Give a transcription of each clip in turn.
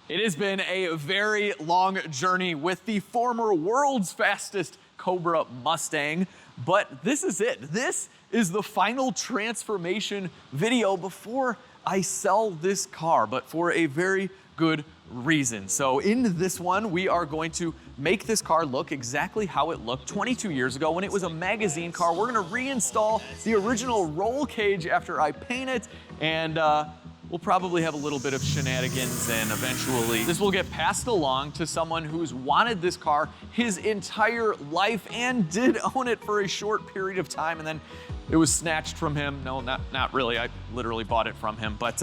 It has been a very long journey with the former world's fastest Cobra Mustang, but this is it. This is the final transformation video before I sell this car, but for a very good reason. So in this one, we are going to make this car look exactly how it looked 22 years ago when it was a magazine car. We're gonna reinstall the original roll cage after I paint it, and we'll probably have a little bit of shenanigans, and eventually this will get passed along to someone who's wanted this car his entire life and did own it for a short period of time, and then it was snatched from him. No, not really. I literally bought it from him, but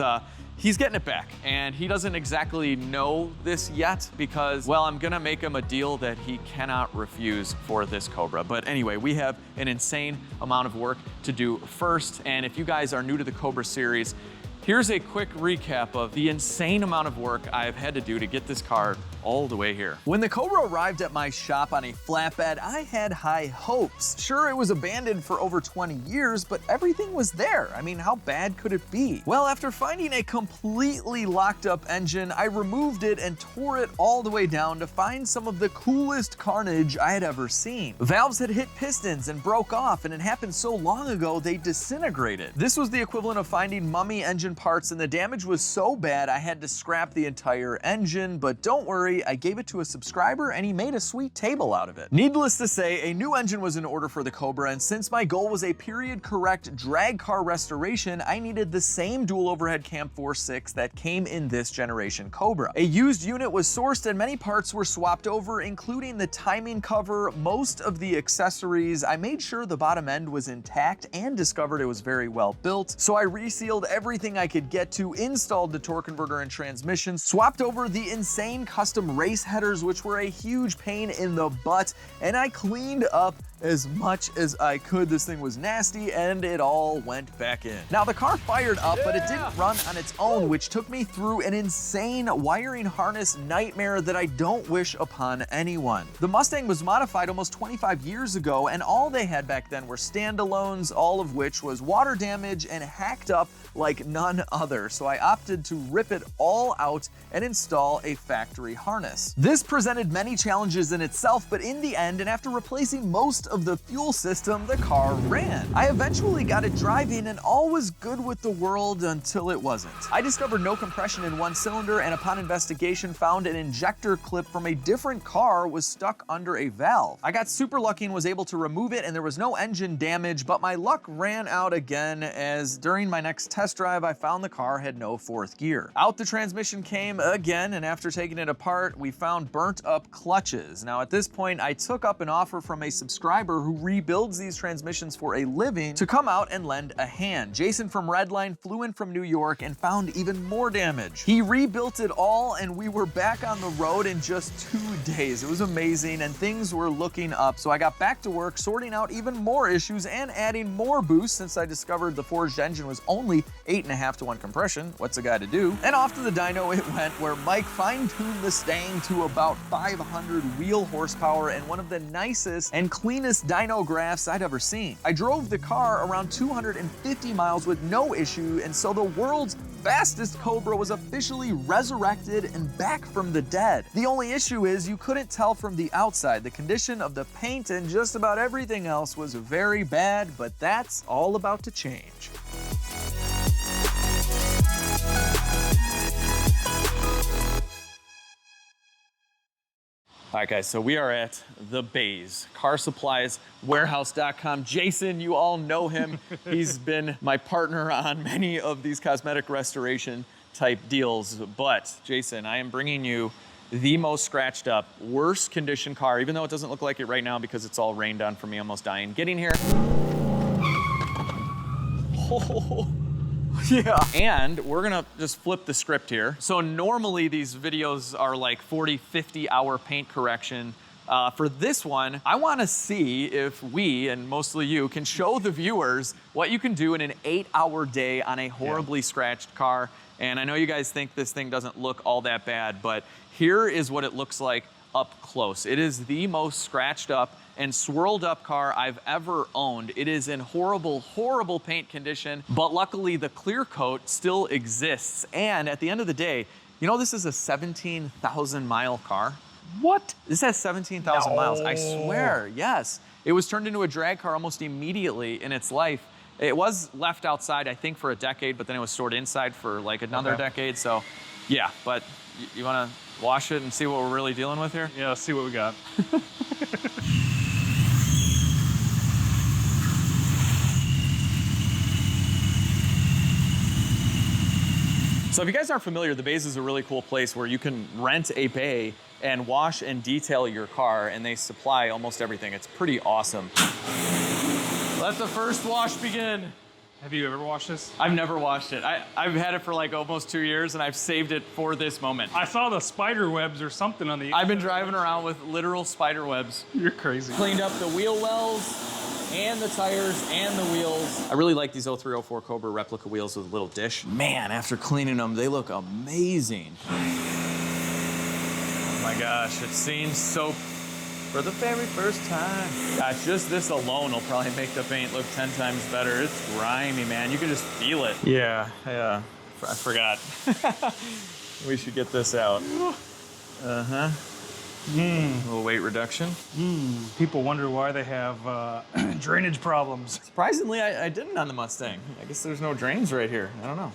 he's getting it back, and he doesn't exactly know this yet because, well, I'm gonna make him a deal that he cannot refuse for this Cobra. But anyway, we have an insane amount of work to do first, and if you guys are new to the Cobra series, here's a quick recap of the insane amount of work I've had to do to get this car all the way here. When the Cobra arrived at my shop on a flatbed, I had high hopes. Sure, it was abandoned for over 20 years, but everything was there. I mean, how bad could it be? Well, after finding a completely locked up engine, I removed it and tore it all the way down to find some of the coolest carnage I had ever seen. Valves had hit pistons and broke off, and it happened so long ago they disintegrated. This was the equivalent of finding mummy engine parts, and the damage was so bad I had to scrap the entire engine, but don't worry, I gave it to a subscriber and he made a sweet table out of it. Needless to say, a new engine was in order for the Cobra, and since my goal was a period correct drag car restoration, I needed the same dual overhead cam 4.6 that came in this generation Cobra. A used unit was sourced and many parts were swapped over, including the timing cover, most of the accessories. I made sure the bottom end was intact and discovered it was very well built, so I resealed everything I could get to, installed the torque converter and transmission, swapped over the insane custom race headers, which were a huge pain in the butt, and I cleaned up as much as I could. This thing was nasty and it all went back in. Now the car fired up, but it didn't run on its own, which took me through an insane wiring harness nightmare that I don't wish upon anyone. The Mustang was modified almost 25 years ago, and all they had back then were standalones, all of which was water damage and hacked up like none other. So I opted to rip it all out and install a factory harness. This presented many challenges in itself, but in the end, and after replacing most of the fuel system, the car ran. I eventually got it driving, and all was good with the world until it wasn't. I discovered no compression in one cylinder, and upon investigation found an injector clip from a different car was stuck under a valve. I got super lucky and was able to remove it, and there was no engine damage, but my luck ran out again as during my next test drive I found the car had no fourth gear. Out the transmission came again, and after taking it apart we found burnt up clutches. Now at this point I took up an offer from a subscriber who rebuilds these transmissions for a living to come out and lend a hand. Jason from Redline flew in from New York and found even more damage. He rebuilt it all, and we were back on the road in just 2 days. It was amazing, and things were looking up. So I got back to work sorting out even more issues and adding more boost since I discovered the forged engine was only 8.5 to 1 compression. What's a guy to do? And off to the dyno it went, where Mike fine-tuned the Stang to about 500 wheel horsepower and one of the nicest and cleanest dyno graphs I'd ever seen. I drove the car around 250 miles with no issue, and so the world's fastest Cobra was officially resurrected and back from the dead. The only issue is you couldn't tell from the outside. The condition of the paint and just about everything else was very bad, but that's all about to change. All right, guys, so we are at the Bays, carsupplieswarehouse.com. Jason, you all know him. He's been my partner on many of these cosmetic restoration type deals. But Jason, I am bringing you the most scratched up, worst condition car, even though it doesn't look like it right now because it's all rained on for me, almost dying. Getting here. Oh. Yeah. And we're gonna just flip the script here. So normally these videos are like 40, 50 hour paint correction. For this one, I wanna see if we, and mostly you, can show the viewers what you can do in an 8-hour day on a horribly scratched car. And I know you guys think this thing doesn't look all that bad, but here is what it looks like up close. It is the most scratched up and swirled up car I've ever owned. It is in horrible, horrible paint condition, but luckily the clear coat still exists. And at the end of the day, You know, this is a 17,000 mile car. What? This has 17,000 miles, I swear, yes. It was turned into a drag car almost immediately in its life. It was left outside, I think, for a decade, but then it was stored inside for like another decade. So, yeah, but you wanna wash it and see what we're really dealing with here? Yeah, let's see what we got. So if you guys aren't familiar, the bays is a really cool place where you can rent a bay and wash and detail your car, and they supply almost everything. It's pretty awesome. Let the first wash begin. Have you ever washed this? I've never washed it. I've had it for like almost 2 years, and I've saved it for this moment. I saw the spider webs or something on the... I've been driving around with literal spider webs. You're crazy. Cleaned up the wheel wells and the tires and the wheels. I really like these 0304 Cobra replica wheels with a little dish. Man, after cleaning them, they look amazing. Oh my gosh, it's seen soap for the very first time. Gosh, just this alone will probably make the paint look 10 times better. It's grimy, man. You can just feel it. Yeah, I forgot. We should get this out. Uh-huh. A little weight reduction. People wonder why they have drainage problems. Surprisingly, I didn't on the Mustang. I guess there's no drains right here. I don't know.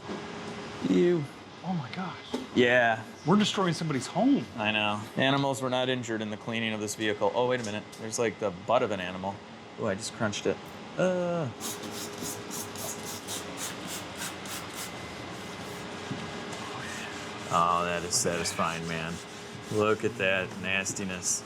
Ew. Oh my gosh. Yeah. We're destroying somebody's home. I know. Animals were not injured in the cleaning of this vehicle. Oh, wait a minute. There's like the butt of an animal. Oh, I just crunched it. Oh, that is satisfying, man. Look at that nastiness.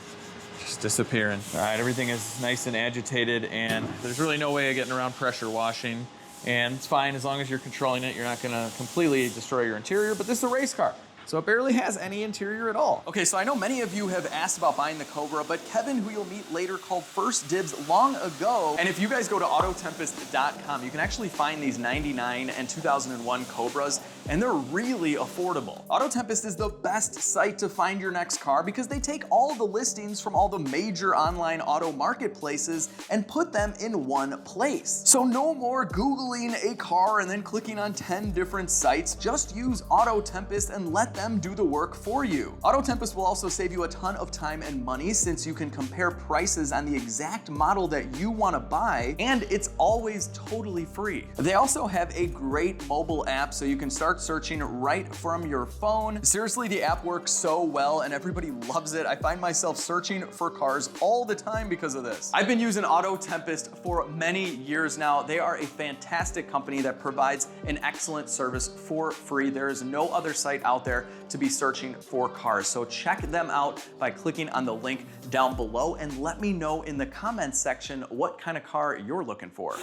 Just disappearing. All right, everything is nice and agitated, and there's really no way of getting around pressure washing. And it's fine as long as you're controlling it. You're not gonna completely destroy your interior, but this is a race car, so it barely has any interior at all. Okay, so I know many of you have asked about buying the Cobra, but Kevin, who you'll meet later, called first dibs long ago. And if you guys go to Autotempest.com, you can actually find these 99 and 2001 Cobras, and they're really affordable. Autotempest is the best site to find your next car because they take all the listings from all the major online auto marketplaces and put them in one place. So no more Googling a car and then clicking on 10 different sites. Just use Autotempest and let them do the work for you. Autotempest will also save you a ton of time and money since you can compare prices on the exact model that you want to buy, and it's always totally free. They also have a great mobile app so you can start searching right from your phone. Seriously, the app works so well and everybody loves it. I find myself searching for cars all the time because of this. I've been using Autotempest for many years now. They are a fantastic company that provides an excellent service for free. There is no other site out there to be searching for cars. So check them out by clicking on the link down below and let me know in the comments section what kind of car you're looking for.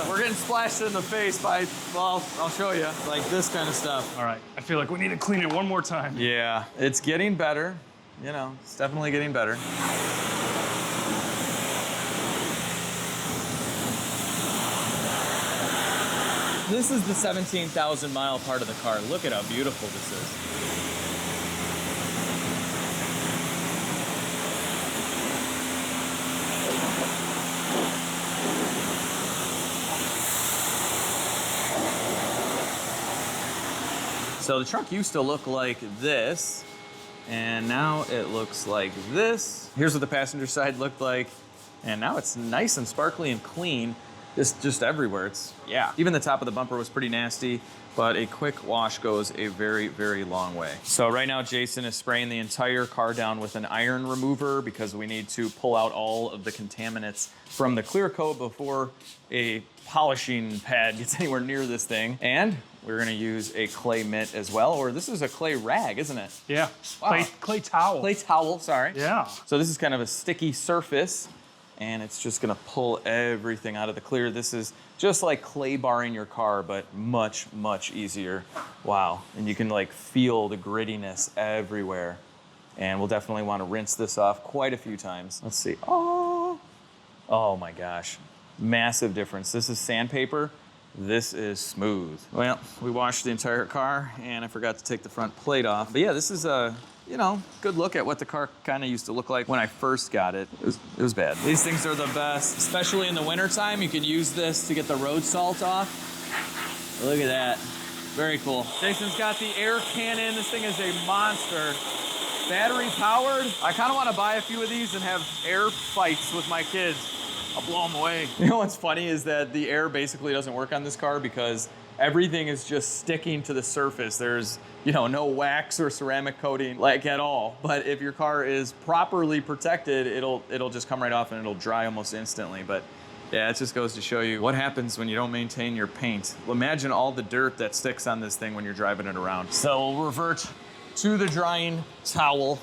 We're getting splashed in the face by, well, I'll show you, like this kind of stuff. All right, I feel like we need to clean it one more time. Yeah, it's getting better. You know, it's definitely getting better. This is the 17,000 mile part of the car. Look at how beautiful this is. So the truck used to look like this, and now it looks like this. Here's what the passenger side looked like, and now it's nice and sparkly and clean. Just everywhere. Yeah. Even the top of the bumper was pretty nasty, but a quick wash goes a very, very long way. So right now, Jason is spraying the entire car down with an iron remover because we need to pull out all of the contaminants from the clear coat before a polishing pad gets anywhere near this thing. And we're gonna use a clay mitt as well, or this is a clay rag, isn't it? Yeah, Wow. clay towel. Clay towel, sorry. Yeah. So this is kind of a sticky surface, and it's just gonna pull everything out of the clear. This is just like clay barring your car, but much, much easier. Wow, and you can like feel the grittiness everywhere. And we'll definitely wanna rinse this off quite a few times. Let's see, oh my gosh, massive difference. This is sandpaper, this is smooth. Well, we washed the entire car, and I forgot to take the front plate off. But yeah, this is you know, good look at what the car kind of used to look like when I first got it. It was bad. These things are the best, especially in the wintertime. You can use this to get the road salt off. Look at that. Very cool. Jason's got the air cannon. This thing is a monster. Battery powered. I kind of want to buy a few of these and have air fights with my kids. I'll blow them away. You know what's funny is that the air basically doesn't work on this car because everything is just sticking to the surface. There's, you know, no wax or ceramic coating like at all. But if your car is properly protected, it'll just come right off and it'll dry almost instantly. But yeah, it just goes to show you what happens when you don't maintain your paint. Well, imagine all the dirt that sticks on this thing when you're driving it around. So we'll revert to the drying towel.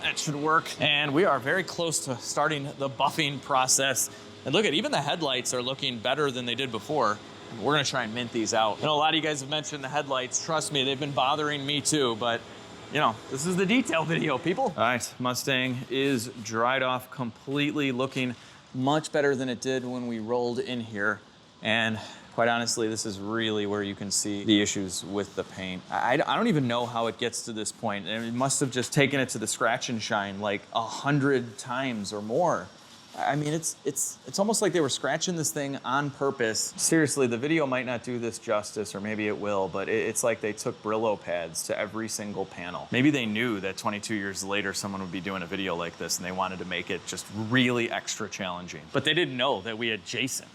That should work. And we are very close to starting the buffing process. And look at, even the headlights are looking better than they did before. We're gonna try and mint these out. You know, a lot of you guys have mentioned the headlights. Trust me, they've been bothering me too, but you know, this is the detail video, people. All right, Mustang is dried off completely, looking much better than it did when we rolled in here. And quite honestly, this is really where you can see the issues with the paint. I don't even know how it gets to this point. And it must have just taken it to the scratch and shine like 100 times or more. I mean, it's almost like they were scratching this thing on purpose. Seriously, the video might not do this justice, or maybe it will, but it's like they took Brillo pads to every single panel. Maybe they knew that 22 years later, someone would be doing a video like this and they wanted to make it just really extra challenging. But they didn't know that we had Jason.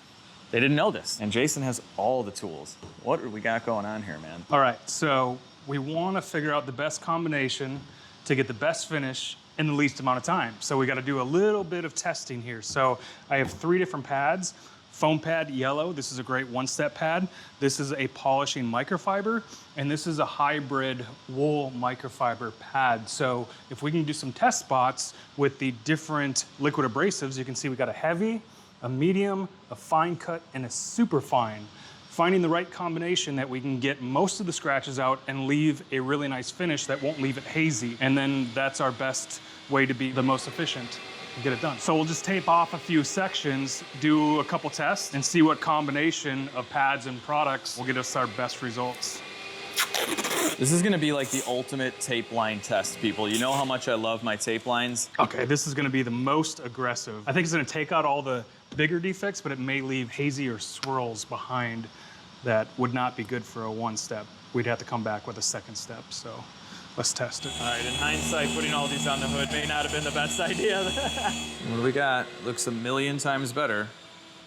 They didn't know this. And Jason has all the tools. What do we got going on here, man? All right, so we want to figure out the best combination to get the best finish in the least amount of time. So we got to do a little bit of testing here. So I have 3 different pads. Foam pad yellow, this is a great one-step pad. This is a polishing microfiber, and this is a hybrid wool microfiber pad. So if we can do some test spots with the different liquid abrasives, you can see we got a heavy, a medium, a fine cut, and a super fine. Finding the right combination that we can get most of the scratches out and leave a really nice finish that won't leave it hazy. And then that's our best way to be the most efficient and get it done. So we'll just tape off a few sections, do a couple tests, and see what combination of pads and products will get us our best results. This is gonna be like the ultimate tape line test, people. You know how much I love my tape lines? Okay, this is gonna be the most aggressive. I think it's gonna take out all the bigger defects, but it may leave hazy or swirls behind that would not be good for a one-step. We'd have to come back with a second step, so let's test it. All right, in hindsight, putting all these on the hood may not have been the best idea. What do we got? Looks a million times better.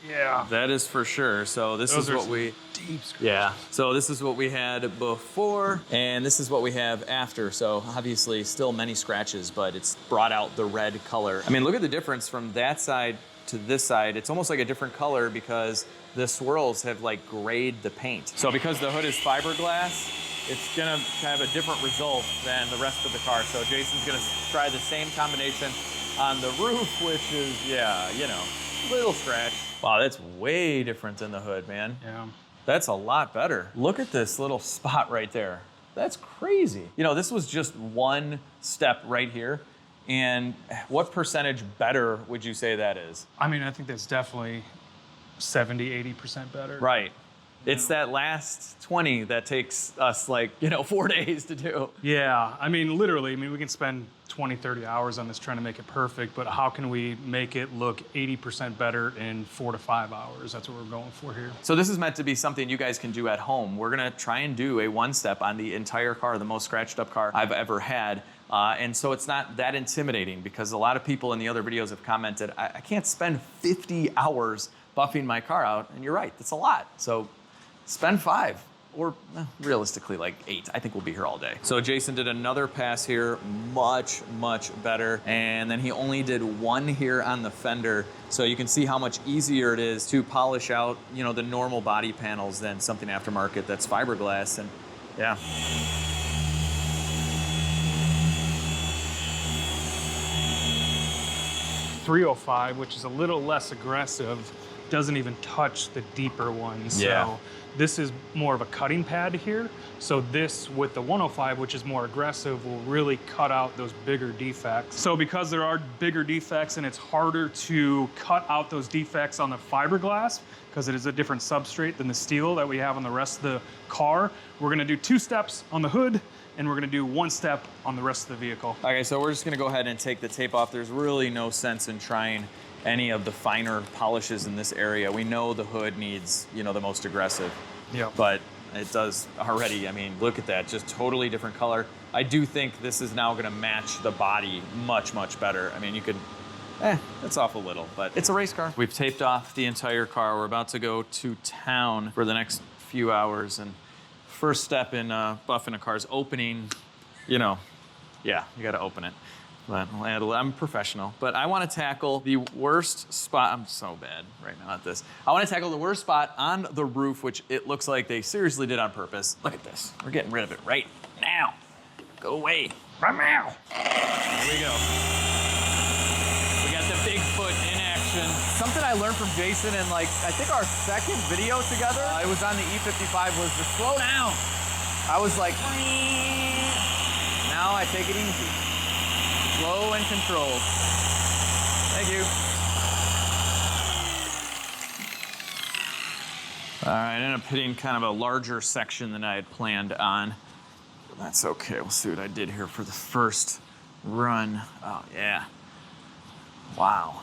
Yeah. That is for sure. So this is what we... deep scratches. Yeah. So this is what we had before, and this is what we have after. So obviously still many scratches, but it's brought out the red color. I mean, look at the difference from that side to this side. It's almost like a different color because the swirls have like grayed the paint. So because the hood is fiberglass, it's gonna have a different result than the rest of the car. So Jason's gonna try the same combination on the roof, which is, yeah, you know, little scratch. Wow, that's way different than the hood, man. Yeah. That's a lot better. Look at this little spot right there. That's crazy. You know, this was just one step right here. And what percentage better would you say that is? I mean, I think that's definitely 70, 80% better. Right. It's that last 20 that takes us like, you know, 4 days to do. Yeah, I mean, literally, we can spend 20, 30 hours on this trying to make it perfect, but how can we make it look 80% better in 4 to 5 hours? That's what we're going for here. So this is meant to be something you guys can do at home. We're gonna try and do a one-step on the entire car, the most scratched up car I've ever had. And so it's not that intimidating because a lot of people in the other videos have commented, I can't spend 50 hours buffing my car out. And you're right, that's a lot. So spend 5 or realistically like 8. I think we'll be here all day. So Jason did another pass here, much, much better. And then he only did 1 here on the fender. So you can see how much easier it is to polish out, you know, the normal body panels than something aftermarket that's fiberglass. And yeah. 305, which is a little less aggressive, doesn't even touch the deeper ones. Yeah. So this is more of a cutting pad here. So this with the 105, which is more aggressive, will really cut out those bigger defects. So because there are bigger defects and it's harder to cut out those defects on the fiberglass, because it is a different substrate than the steel that we have on the rest of the car, we're gonna do 2 steps on the hood and we're gonna do one step on the rest of the vehicle. Okay, so we're just gonna go ahead and take the tape off. There's really no sense in trying any of the finer polishes in this area. We know the hood needs, you know, the most aggressive. Yeah. But it does already. I mean, look at that, just totally different color. I do think this is now gonna match the body much, much better. I mean, you could, it's off a little, but it's a race car. We've taped off the entire car. We're about to go to town for the next few hours, and first step in buffing a car's opening, you know, yeah, you gotta open it. But I'm professional, but I wanna tackle the worst spot. I'm so bad right now at this. I wanna tackle the worst spot on the roof, which it looks like they seriously did on purpose. Look at this, we're getting rid of it right now. Go away, right now. Here we go. We got the Bigfoot in action. Something I learned from Jason in I think our second video together, it was on the E55, was to slow down. I was like, now I take it easy. Slow and controlled. Thank you. All right, I ended up hitting kind of a larger section than I had planned on. That's okay, we'll see what I did here for the first run. Oh yeah, wow,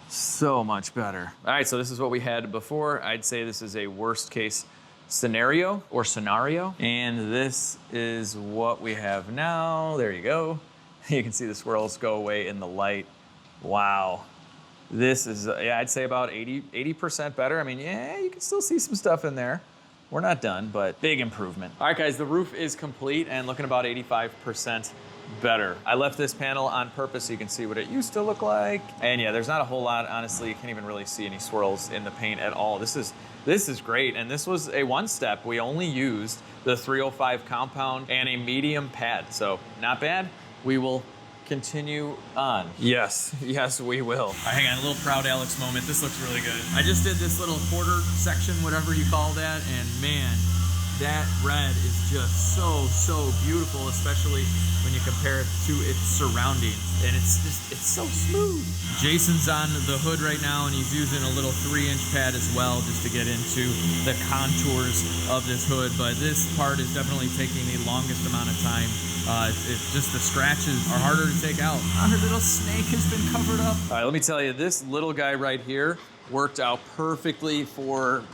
so much better. All right, so this is what we had before. I'd say this is a worst case scenario, and this is what we have now. There you go. You can see the swirls go away in the light. Wow. This is, yeah, I'd say about 80% better. I mean, yeah, you can still see some stuff in there. We're not done, but big improvement. All right, guys, the roof is complete and looking about 85% better. I left this panel on purpose so you can see what it used to look like. And yeah, there's not a whole lot, honestly. You can't even really see any swirls in the paint at all. This is great, and this was a one step. We only used the 305 compound and a medium pad, so not bad. We will continue on. Yes, we will. All right, hang on, a little proud Alex moment. This looks really good. I just did this little quarter section, whatever you call that, and man, that red is just so beautiful, especially when you compare it to its surroundings. And it's so smooth. Jason's on the hood right now, and he's using a little 3-inch pad as well, just to get into the contours of this hood. But this part is definitely taking the longest amount of time. It's just the scratches are harder to take out. Our little snake has been covered up. All right, let me tell you, this little guy right here worked out perfectly for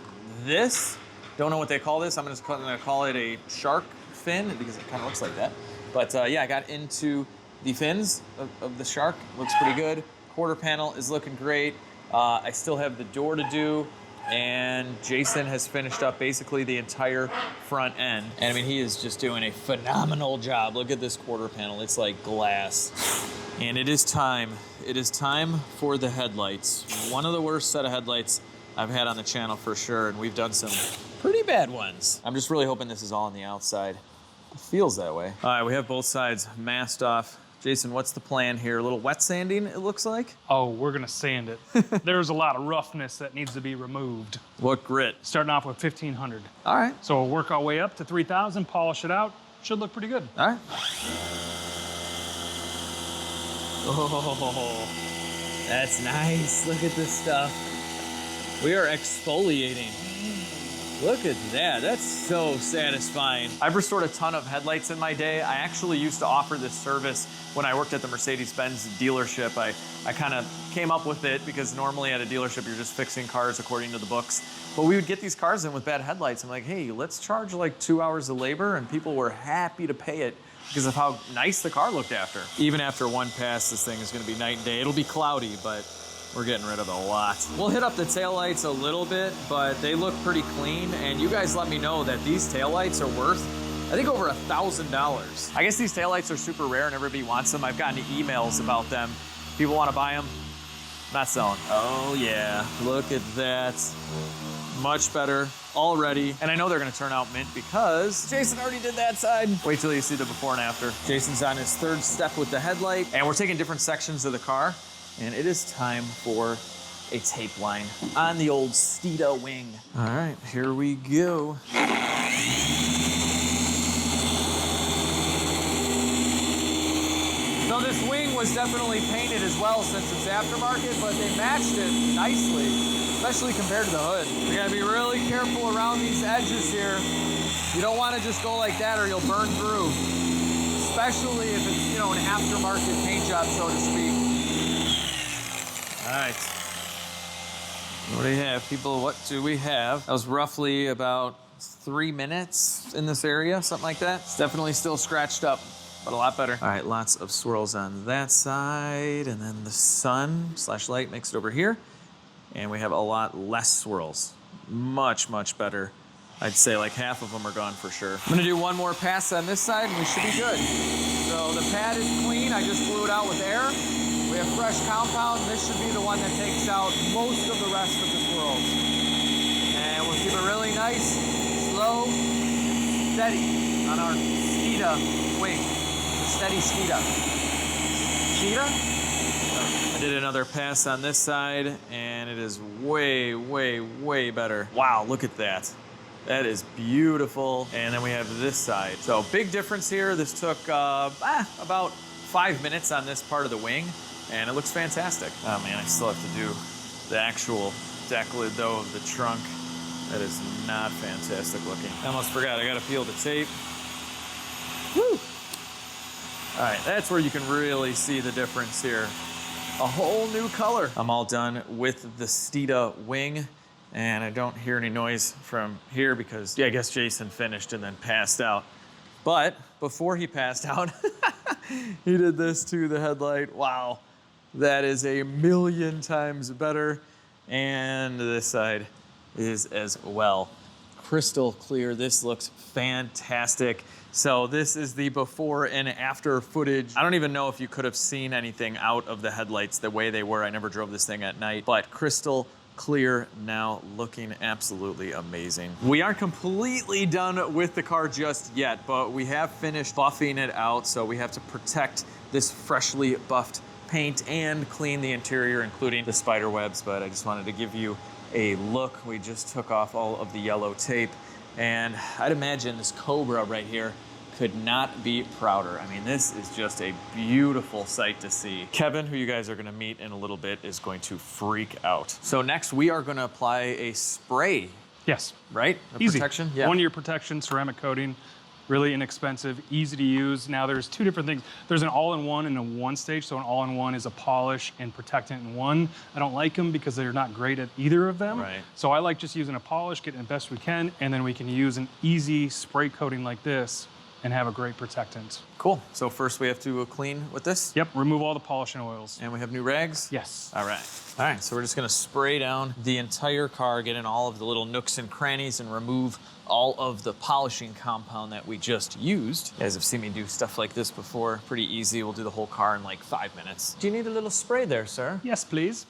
this. Don't know what they call this. I'm gonna call it a shark fin because it kind of looks like that. But yeah, I got into the fins of the shark. Looks pretty good. Quarter panel is looking great. I still have the door to do. And Jason has finished up basically the entire front end. And I mean, he is just doing a phenomenal job. Look at this quarter panel. It's like glass. And it is time. It is time for the headlights. One of the worst set of headlights I've had on the channel for sure. And we've done some pretty bad ones. I'm just really hoping this is all on the outside. It feels that way. All right, we have both sides masked off. Jason, what's the plan here? A little wet sanding, it looks like? Oh, we're gonna sand it. There's a lot of roughness that needs to be removed. What grit? Starting off with 1500. All right. So we'll work our way up to 3000, polish it out. Should look pretty good. All right. Oh, that's nice. Look at this stuff. We are exfoliating. Look at that, that's so satisfying. I've restored a ton of headlights in my day. I actually used to offer this service when I worked at the Mercedes-Benz dealership. I kind of came up with it because normally at a dealership, you're just fixing cars according to the books. But we would get these cars in with bad headlights. I'm like, hey, let's charge like 2 hours of labor, and people were happy to pay it because of how nice the car looked after. Even after one pass, this thing is gonna be night and day. It'll be cloudy, but we're getting rid of a lot. We'll hit up the taillights a little bit, but they look pretty clean. And you guys let me know that these taillights are worth, I think, over $1,000. I guess these taillights are super rare and everybody wants them. I've gotten emails about them. People want to buy them. Not selling. Oh yeah, look at that. Much better already. And I know they're gonna turn out mint because Jason already did that side. Wait till you see the before and after. Jason's on his third step with the headlight, and we're taking different sections of the car. And it is time for a tape line on the old Steeda wing. All right, here we go. So this wing was definitely painted as well since it's aftermarket, but they matched it nicely, especially compared to the hood. We gotta be really careful around these edges here. You don't wanna just go like that or you'll burn through. especially if it's, you know, an aftermarket paint job, so to speak. All right. What do you have, people? What do we have? That was roughly about 3 minutes in this area, something like that. It's definitely still scratched up, but a lot better. All right, lots of swirls on that side, and then the sun/light makes it over here. And we have a lot less swirls. Much, much better. I'd say like half of them are gone for sure. I'm gonna do one more pass on this side and we should be good. So the pad is clean, I just blew it out with air. We have fresh compound. This should be the one that takes out most of the rest of the swirls. And we'll keep it really nice, slow, steady on our Steeda wing. Steady Steeda. Steeda? I did another pass on this side and it is way, way, way better. Wow, look at that. That is beautiful. And then we have this side. So big difference here. This took about 5 minutes on this part of the wing and it looks fantastic. Oh man, I still have to do the actual deck lid though of the trunk. That is not fantastic looking. I almost forgot, I gotta peel the tape. Woo! All right, that's where you can really see the difference here. A whole new color. I'm all done with the Steeda wing and I don't hear any noise from here because, yeah, I guess Jason finished and then passed out. But before he passed out, he did this to the headlight. Wow, that is a million times better. And this side is as well. Crystal clear, this looks fantastic. So this is the before and after footage. I don't even know if you could have seen anything out of the headlights the way they were. I never drove this thing at night, but crystal clear now, looking absolutely amazing. We aren't completely done with the car just yet, but we have finished buffing it out. So we have to protect this freshly buffed paint and clean the interior, including the spider webs. But I just wanted to give you a look. We just took off all of the yellow tape. And I'd imagine this Cobra right here could not be prouder. I mean, this is just a beautiful sight to see. Kevin, who you guys are gonna meet in a little bit, is going to freak out. So next we are gonna apply a spray. Yes. Right? Easy. Protection? Yeah. 1 year protection, ceramic coating, really inexpensive, easy to use. Now there's two different things. There's an all-in-one and a one stage. So an all-in-one is a polish and protectant in one. I don't like them because they're not great at either of them. Right. So I like just using a polish, getting the best we can, and then we can use an easy spray coating like this and have a great protectant. Cool. So first we have to clean with this? Yep, remove all the polish and oils. And we have new rags? Yes. All right. All right, so we're just gonna spray down the entire car, get in all of the little nooks and crannies and remove all of the polishing compound that we just used. You guys have seen me do stuff like this before. Pretty easy. We'll do the whole car in like 5 minutes. Do you need a little spray there, sir? Yes, please.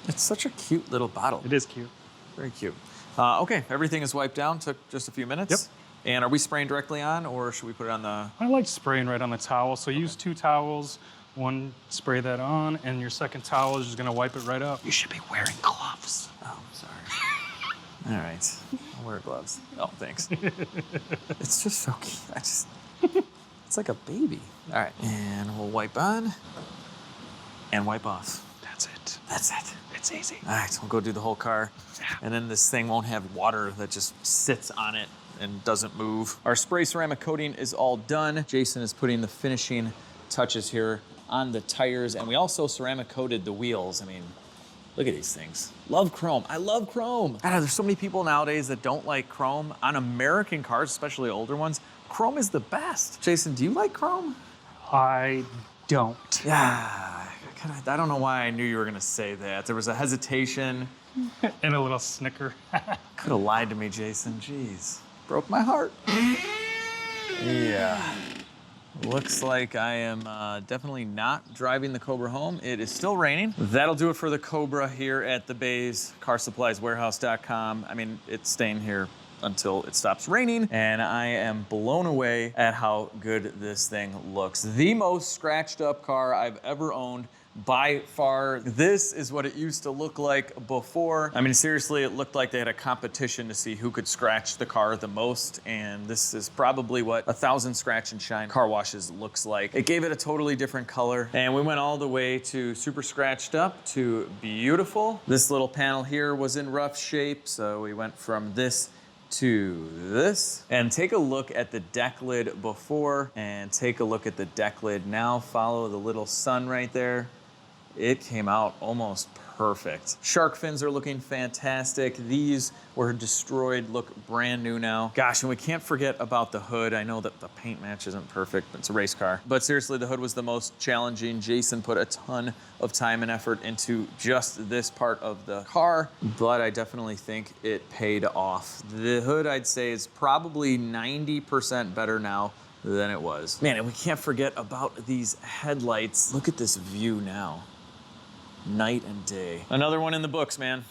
It's such a cute little bottle. It is cute. Very cute. Okay, everything is wiped down. Took just a few minutes. Yep. And are we spraying directly on, or should we put it on the... I like spraying right on the towel. So use 2 towels, one spray that on, and your second towel is just gonna wipe it right up. You should be wearing gloves. Oh, sorry. All right, I'll wear gloves. Oh, thanks. It's just so cute. It's like a baby. All right, and we'll wipe on and wipe off. That's it. That's it. It's easy. All right, we'll go do the whole car. And then this thing won't have water that just sits on it and doesn't move. Our spray ceramic coating is all done. Jason is putting the finishing touches here on the tires, and we also ceramic coated the wheels. I mean, look at these things. Love chrome. I love chrome. God, there's so many people nowadays that don't like chrome. On American cars, especially older ones, chrome is the best. Jason, do you like chrome? I don't. Yeah, I don't know why I knew you were gonna say that. There was a hesitation. And a little snicker. Could have lied to me, Jason. Jeez. Broke my heart. Yeah. Looks like I am definitely not driving the Cobra home. It is still raining. That'll do it for the Cobra here at the Bays, carsupplieswarehouse.com. I mean, it's staying here until it stops raining, and I am blown away at how good this thing looks. The most scratched up car I've ever owned. By far, this is what it used to look like before. I mean, seriously, it looked like they had a competition to see who could scratch the car the most, and this is probably what 1,000 scratch and shine car washes looks like. It gave it a totally different color, and we went all the way to super scratched up to beautiful. This little panel here was in rough shape, so we went from this to this. And take a look at the deck lid before and take a look at the deck lid now. Follow the little sun right there. It came out almost perfect. Shark fins are looking fantastic. These were destroyed, look brand new now. Gosh, and we can't forget about the hood. I know that the paint match isn't perfect, but it's a race car. But seriously, the hood was the most challenging. Jason put a ton of time and effort into just this part of the car, but I definitely think it paid off. The hood, I'd say, is probably 90% better now than it was. Man, and we can't forget about these headlights. Look at this view now. Night and day. Another one in the books, man.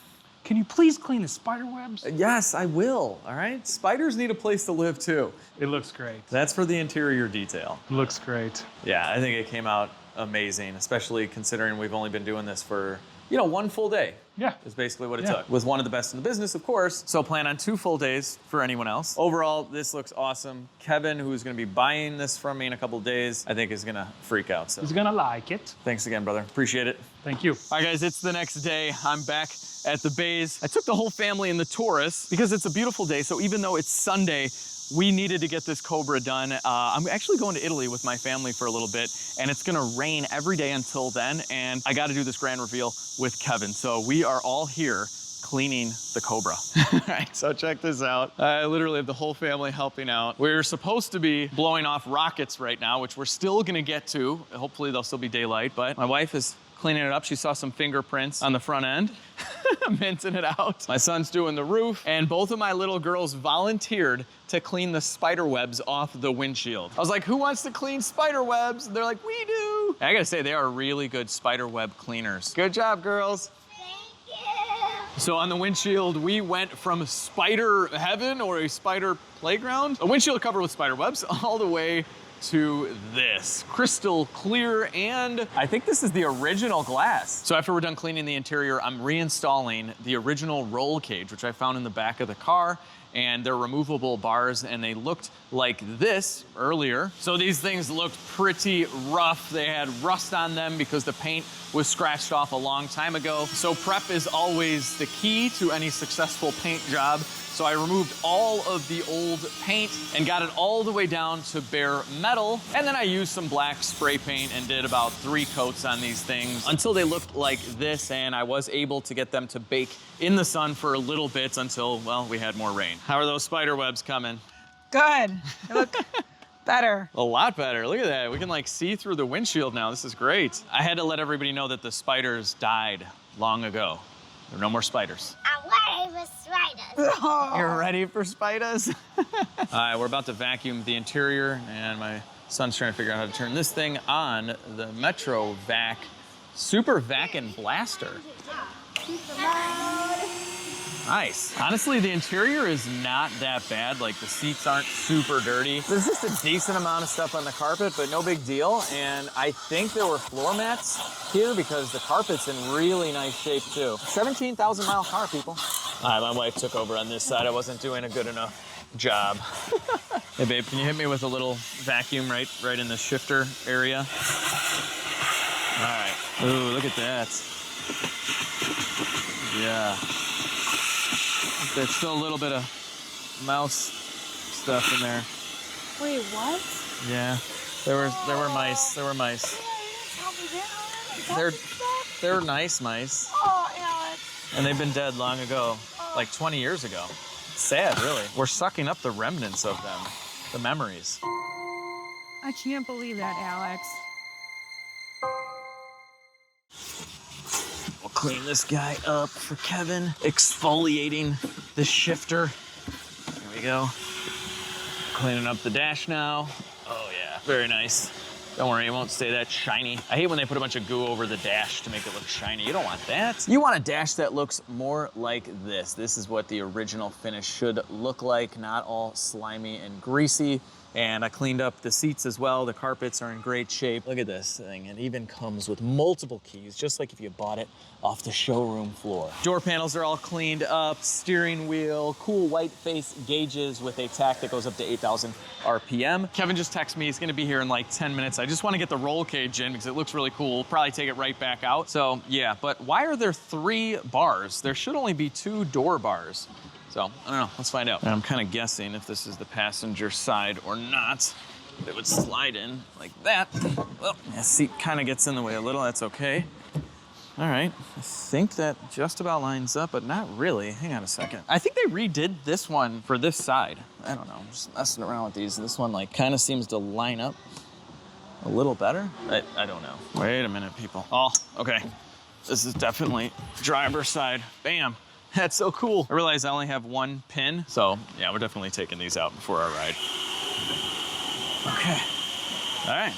Can you please clean the spider webs? Yes, I will, all right? Spiders need a place to live too. It looks great. That's for the interior detail. It looks great. Yeah, I think it came out amazing, especially considering we've only been doing this for, you know, 1 full day. Yeah. Is basically what it took. With one of the best in the business, of course. So plan on 2 full days for anyone else. Overall, this looks awesome. Kevin, who's gonna be buying this from me in a couple days, I think is gonna freak out. So He's gonna like it. thanks again, brother. Appreciate it. Thank you. All right, guys, it's the next day. I'm back at the bays. I took the whole family in the Taurus because it's a beautiful day. So even though it's Sunday, we needed to get this Cobra done. I'm actually going to Italy with my family for a little bit, and it's gonna rain every day until then, and I gotta do this grand reveal with Kevin. So we are all here cleaning the Cobra. All right, so check this out. I literally have the whole family helping out. We're supposed to be blowing off rockets right now, which we're still gonna get to. Hopefully there'll still be daylight, but my wife is cleaning it up. She saw some fingerprints on the front end. Minting it out. My son's doing the roof, and both of my little girls volunteered to clean the spider webs off the windshield. I was like, who wants to clean spider webs? And they're like, we do. I gotta say, they are really good spider web cleaners. Good job, girls. Thank you. So on the windshield, we went from spider heaven or a spider playground, a windshield covered with spider webs, all the way to this. Crystal clear, and I think this is the original glass. So after we're done cleaning the interior, I'm reinstalling the original roll cage, which I found in the back of the car, and they're removable bars, and they looked like this earlier. So these things looked pretty rough. They had rust on them because the paint was scratched off a long time ago. So prep is always the key to any successful paint job. So I removed all of the old paint and got it all the way down to bare metal. And then I used some black spray paint and did about 3 coats on these things until they looked like this. And I was able to get them to bake in the sun for a little bit until, well, we had more rain. How are those spider webs coming? Good. They look better. A lot better. Look at that. We can like see through the windshield now. This is great. I had to let everybody know that the spiders died long ago. There are no more spiders. I'm ready for spiders. You're ready for spiders? All right, we're about to vacuum the interior, and my son's trying to figure out how to turn this thing on, the Metro Vac Super Vac and Blaster. Nice. Honestly, the interior is not that bad. Like, the seats aren't super dirty. There's just a decent amount of stuff on the carpet, but no big deal. And I think there were floor mats here because the carpet's in really nice shape, too. 17,000 mile car, people. All right, my wife took over on this side. I wasn't doing a good enough job. Hey, babe, can you hit me with a little vacuum right in the shifter area? All right. Ooh, look at that. Yeah. There's still a little bit of mouse stuff in there. Wait, what? Yeah. There were mice. There were mice. They're nice mice. Oh, Alex. And they've been dead long ago. Like 20 years ago. Sad, really. We're sucking up the remnants of them. The memories. I can't believe that, Alex. We'll clean this guy up for Kevin. Exfoliating the shifter. There we go. Cleaning up the dash now. Oh yeah, very nice. Don't worry, it won't stay that shiny. I hate when they put a bunch of goo over the dash to make it look shiny. You don't want that. You want a dash that looks more like this. This is what the original finish should look like, not all slimy and greasy. And I cleaned up the seats as well. The carpets are in great shape. Look at this thing. It even comes with multiple keys, just like if you bought it off the showroom floor. Door panels are all cleaned up, steering wheel, cool white face gauges with a tach that goes up to 8,000 RPM. Kevin just texted me, he's gonna be here in like 10 minutes. I just wanna get the roll cage in because it looks really cool. We'll probably take it right back out. So yeah, but why are there 3 bars? There should only be 2 door bars. So I don't know, let's find out. And I'm kind of guessing if this is the passenger side or not. It would slide in like that. Well, the seat kind of gets in the way a little, that's okay. All right, I think that just about lines up, but not really. Hang on a second. I think they redid this one for this side. I don't know, I'm just messing around with these. This one like kind of seems to line up a little better. I don't know. Wait a minute, people. Oh, okay. This is definitely driver's side. Bam. That's so cool. I realize I only have one pin, so yeah, we're definitely taking these out before our ride. Okay, all right.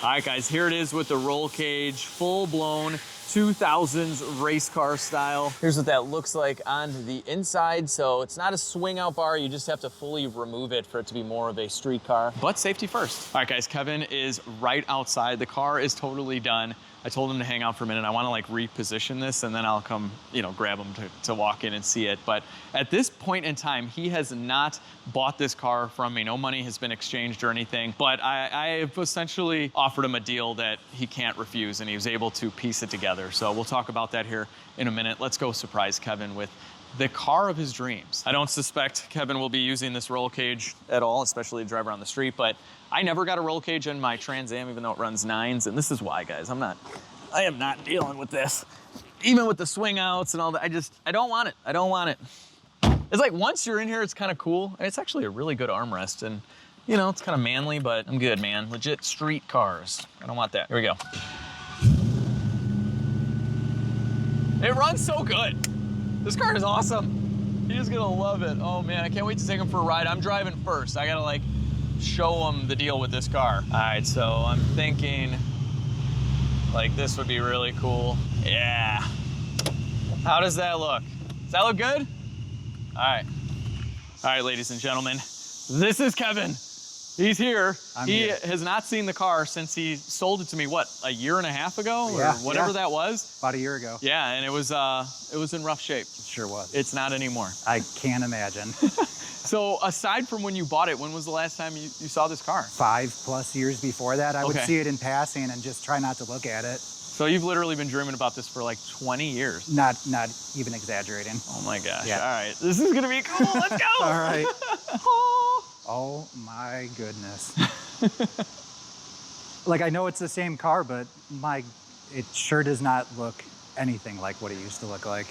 All right, guys, here it is with the roll cage, full-blown 2000s race car style. Here's what that looks like on the inside. So it's not a swing out bar. You just have to fully remove it for it to be more of a street car, but safety first. All right, guys, Kevin is right outside. The car is totally done. I told him to hang out for a minute. I want to like reposition this and then I'll come, you know, grab him to walk in and see it. But at this point in time, he has not bought this car from me. No money has been exchanged or anything, but I have essentially offered him a deal that he can't refuse and he was able to piece it together. So we'll talk about that here in a minute. Let's go surprise Kevin with the car of his dreams. I don't suspect Kevin will be using this roll cage at all, especially to drive around the street, but I never got a roll cage in my Trans Am, even though it runs 9s, and this is why, guys. I am not dealing with this. Even with the swing outs and all that, I don't want it. I don't want it. It's like once you're in here, it's kind of cool. It's actually a really good armrest, and you know, it's kind of manly, but I'm good, man. Legit street cars. I don't want that. Here we go. It runs so good. This car is awesome. He's gonna love it. Oh man, I can't wait to take him for a ride. I'm driving first. I gotta like show him the deal with this car. All right, so I'm thinking like this would be really cool. Yeah. How does that look? Does that look good? All right. All right, ladies and gentlemen, this is Kevin. He's here. He has not seen the car since he sold it to me, what, a year and a half ago? Or whatever that was? About a year ago. Yeah, and it was in rough shape. It sure was. It's not anymore. I can't imagine. So aside from when you bought it, when was the last time you saw this car? 5+ years before that. I would see it in passing and just try not to look at it. So you've literally been dreaming about this for like 20 years. Not even exaggerating. Oh my gosh. Yeah. All right, this is gonna be cool, let's go. All right. Oh my goodness. Like, I know it's the same car, but it sure does not look anything like what it used to look like.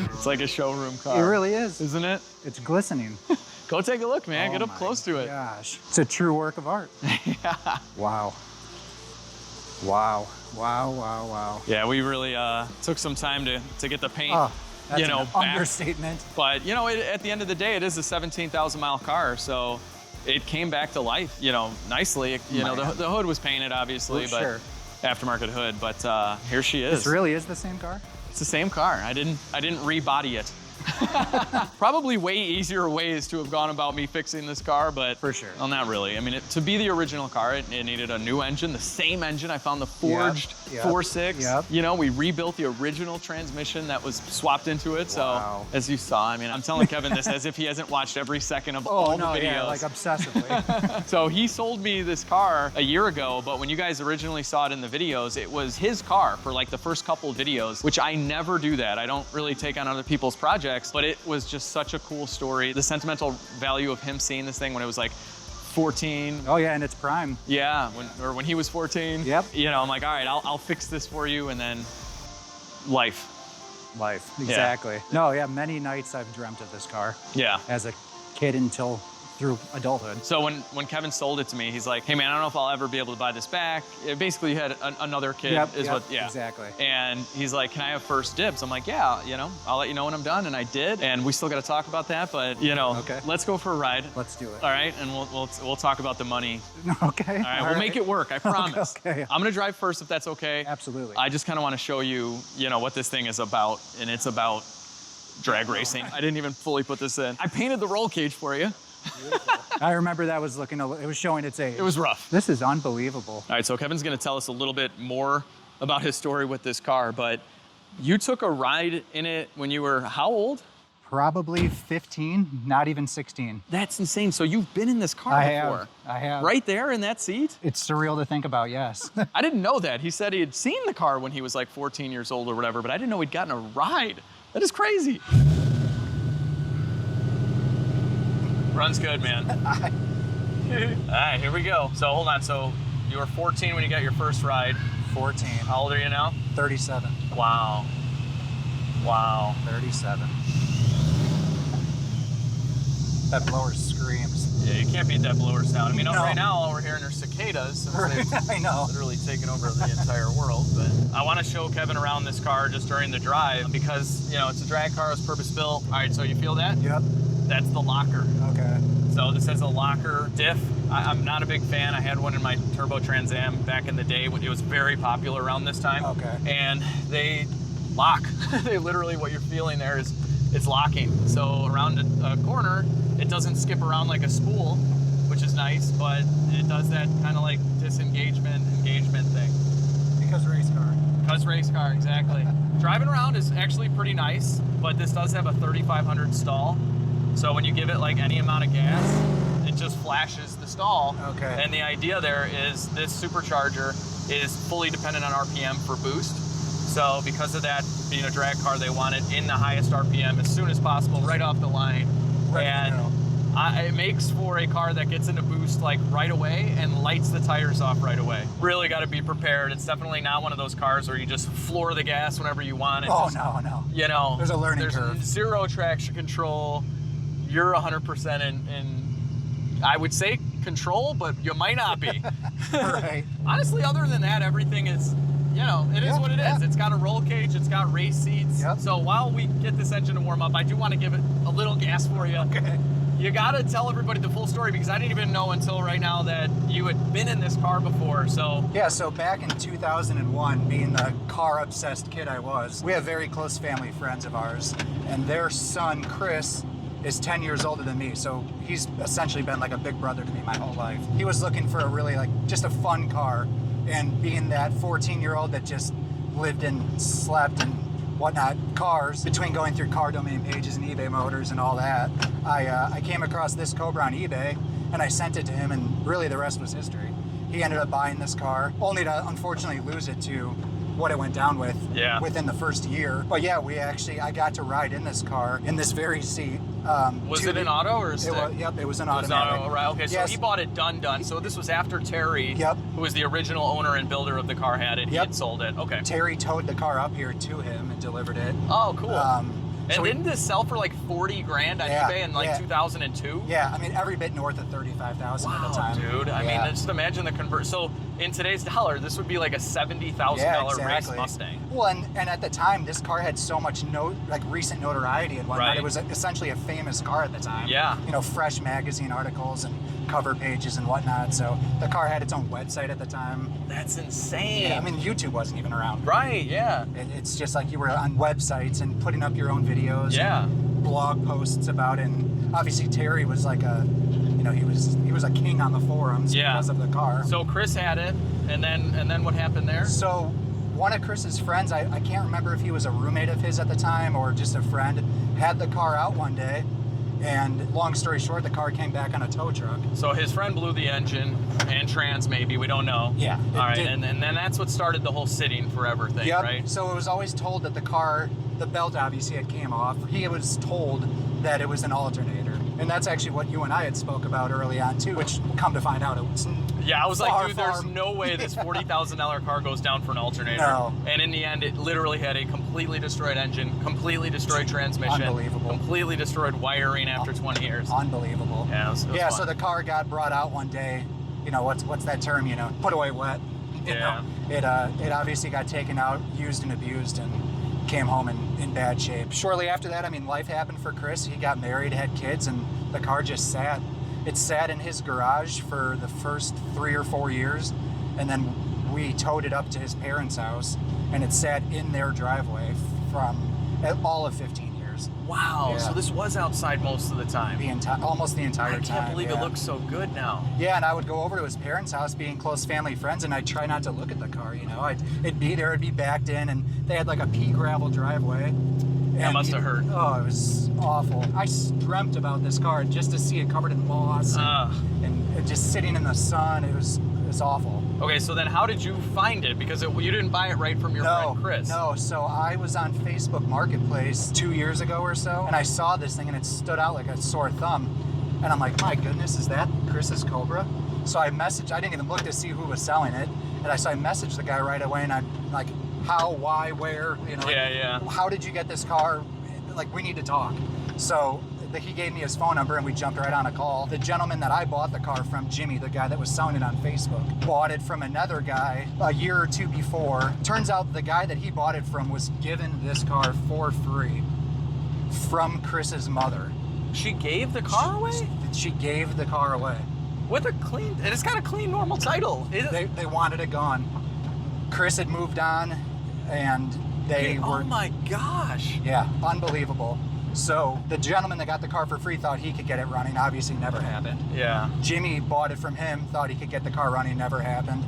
It's like a showroom car. It really is. Isn't it? It's glistening. Go take a look, man. Oh Get up my close to it. Gosh, it's a true work of art. Yeah. Wow. Wow. Wow, wow, wow. Yeah, we really took some time to get the paint, That's you know, an back. understatement. But, you know, at the end of the day, it is a 17,000 mile car, so it came back to life, you know, nicely. You know, the hood was painted, obviously, but sure. aftermarket hood. But here she is. This really is the same car? It's the same car. I didn't rebody it. Probably way easier ways to have gone about me fixing this car, but for sure. Well, not really. I mean, to be the original car, it needed a new engine, the same engine. I found the forged 4.6. Yep. You know, we rebuilt the original transmission that was swapped into it. Wow. So, as you saw, I mean, I'm telling Kevin this as if he hasn't watched every second of all the videos. Yeah, like obsessively. So he sold me this car a year ago, but when you guys originally saw it in the videos, it was his car for like the first couple of videos, which I never do that. I don't really take on other people's projects, but it was just such a cool story. The sentimental value of him seeing this thing when it was like 14. Oh yeah, in its prime. Yeah, when he was 14. Yep. You know, I'm like, all right, I'll fix this for you, and then life. Life, exactly. Yeah. No, yeah, many nights I've dreamt of this car. Yeah. As a kid until through adulthood. So when Kevin sold it to me, he's like, hey man, I don't know if I'll ever be able to buy this back. Basically, you had another kid Exactly. And he's like, can I have first dibs? I'm like, yeah, you know, I'll let you know when I'm done. And I did. And we still got to talk about that, but you know, let's go for a ride. Let's do it. All right, and we'll talk about the money. Okay. All right, we'll make it work, I promise. Okay. I'm gonna drive first if that's okay. Absolutely. I just kind of want to show you, you know, what this thing is about, and it's about drag racing. I didn't even fully put this in. I painted the roll cage for you. I remember that was it was showing its age. It was rough. This is unbelievable. All right, so Kevin's gonna tell us a little bit more about his story with this car, but you took a ride in it when you were how old? Probably 15, not even 16. That's insane. So you've been in this car before. I have. Right there in that seat? It's surreal to think about, yes. I didn't know that. He said he had seen the car when he was like 14 years old or whatever, but I didn't know he'd gotten a ride. That is crazy. Runs good, man. All right, here we go. So hold on. So you were 14 when you got your first ride. 14. How old are you now? 37. Wow. Wow. 37. That blower screams. Yeah, you can't beat that blower sound. I mean, No. right now all we're hearing are cicadas. Since they've I know. literally taken over the entire world. But I want to show Kevin around this car just during the drive because, you know, it's a drag car, it's purpose built. All right, so you feel that? Yep. That's the locker. Okay. So this has a locker diff. I'm not a big fan. I had one in my Turbo Trans Am back in the day when it was very popular around this time. Okay. And they lock. They literally, what you're feeling there is it's locking. So around a corner, it doesn't skip around like a spool, which is nice, but it does that kind of like engagement thing. Because race car. Because race car, exactly. Driving around is actually pretty nice, but this does have a 3500 stall. So when you give it like any amount of gas, it just flashes the stall. Okay. And the idea there is this supercharger is fully dependent on RPM for boost. So because of that, being a drag car, they want it in the highest RPM as soon as possible, right off the line. Right and now. it makes for a car that gets into boost like right away and lights the tires off right away. Really got to be prepared. It's definitely not one of those cars where you just floor the gas whenever you want it. Oh, no. You know, There's a learning curve. There's zero traction control. You're 100% in, I would say control, but you might not be. Right. Honestly, other than that, everything is, you know, it is Yeah, what it is. yeah. It's got a roll cage, it's got race seats. Yep. So while we get this engine to warm up, I do want to give it a little gas for you. Okay. You gotta tell everybody the full story because I didn't even know until right now that you had been in this car before, so. Yeah, so back in 2001, being the car-obsessed kid I was, we have very close family friends of ours, and their son, Chris, is 10 years older than me, so he's essentially been like a big brother to me my whole life. He was looking for a really, just a fun car, and being that 14-year-old that just lived and slept and whatnot cars, between going through car domain pages and eBay Motors and all that, I came across this Cobra on eBay, and I sent it to him, and really the rest was history. He ended up buying this car, only to unfortunately lose it to what it went down with within the first year. But yeah, I got to ride in this car, in this very seat. Was it an auto or a stick? Yep, it was an It was automatic. auto, right? Okay, so Yes. he bought it done. So this was after Terry, Yep. who was the original owner and builder of the car, had it. He Yep. had sold it. Okay. Terry towed the car up here to him and delivered it. Oh, cool. So and we- didn't this sell for like 40 grand on Yeah, eBay in yeah. 2002? Yeah, I mean, every bit north of 35,000 at the Wow, time. dude. I Yeah. mean, just imagine the convert. So in today's dollar, this would be like a $70,000 race Mustang. Well, and at the time, this car had so much recent notoriety and whatnot. Right. It was essentially a famous car at the time. Yeah. You know, fresh magazine articles and cover pages and whatnot. So the car had its own website at the time. That's insane. Yeah, I mean, YouTube wasn't even around. Right, yeah. It's just like you were on websites and putting up your own videos. Yeah. And blog posts about it. And obviously Terry was like he was a king on the forums because of the car. So Chris had it, and then what happened there? So one of Chris's friends, I can't remember if he was a roommate of his at the time or just a friend, had the car out one day, and long story short, the car came back on a tow truck. So his friend blew the engine and trans, maybe, we don't know. Yeah, All right, did. and then that's what started the whole sitting forever thing, Yep. right? So it was always told that the belt obviously had came off. He was told that it was an alternator. And that's actually what you and I had spoke about early on too, which come to find out it was Yeah, I was far, like, dude, far- there's no way this $40,000 car goes down for an alternator. No. And in the end, it literally had a completely destroyed engine, completely destroyed transmission, Unbelievable. completely destroyed wiring after 20 years. unbelievable. Yeah, it was Yeah, fun. so the car got brought out one day, you know, what's that term, you know, put away wet. You Yeah. know? It obviously got taken out, used and abused, and came home in bad shape. Shortly after that, I mean, life happened for Chris. He got married, had kids, and the car just sat. It sat in his garage for the first 3 or 4 years, and then we towed it up to his parents' house, and it sat in their driveway from all of 15 years. hours. Wow. Yeah. So this was outside most of the time. Almost the entire I time. can't believe yeah. it looks so good now. Yeah, and I would go over to his parents' house, being close family friends, and I'd try not to look at the car. You know, it'd be there, it'd be backed in, and they had like a pea gravel driveway. That must have hurt. Oh, it was awful. I dreamt about this car just to see it covered in moss and just sitting in the sun. It was awful. Okay, so then how did you find it? Because you didn't buy it right from your friend Chris. No, so I was on Facebook Marketplace 2 years ago or so, and I saw this thing and it stood out like a sore thumb. And I'm like, my goodness, is that Chris's Cobra? So I didn't even look to see who was selling it. And I messaged the guy right away, and I'm like, how, why, where, you know? Yeah. How did you get this car? Like, we need to talk. So he gave me his phone number, and we jumped right on a call. The gentleman that I bought the car from, Jimmy, the guy that was selling it on Facebook, bought it from another guy a year or two before. Turns out the guy that he bought it from was given this car for free from Chris's mother. She gave the car away? She gave the car away. With a clean, and it's got a clean, normal title. They wanted it gone. Chris had moved on, and they were... Oh my gosh. Yeah, unbelievable. So the gentleman that got the car for free thought he could get it running. Obviously never happened. Yeah. Jimmy bought it from him, thought he could get the car running, never happened.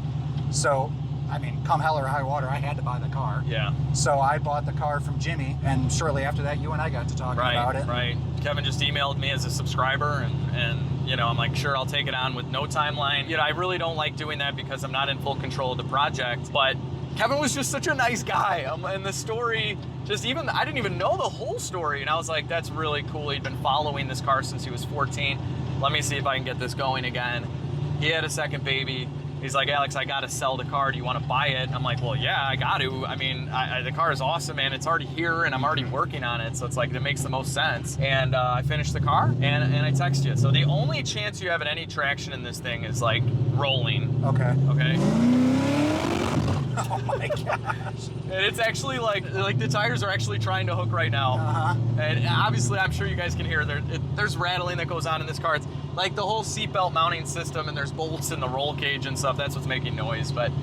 So, I mean, come hell or high water, I had to buy the car. Yeah. So I bought the car from Jimmy, and shortly after that, you and I got to talking about it. Right. Kevin just emailed me as a subscriber, and you know, I'm like, sure, I'll take it on with no timeline. You know, I really don't like doing that because I'm not in full control of the project, but Kevin was just such a nice guy. And the story, I didn't even know the whole story. And I was like, that's really cool. He'd been following this car since he was 14. Let me see if I can get this going again. He had a second baby. He's like, Alex, I got to sell the car. Do you want to buy it? I'm like, well, yeah, I got to. I mean, the car is awesome, man. It's already here, and I'm already working on it. So it's like, it makes the most sense. And I finished the car, and I text you. So the only chance you have at any traction in this thing is like rolling. Okay. Oh my gosh. And it's actually like the tires are actually trying to hook right now. Uh-huh. And obviously, I'm sure you guys can hear there's rattling that goes on in this car. It's like the whole seatbelt mounting system, and there's bolts in the roll cage and stuff. That's what's making noise, but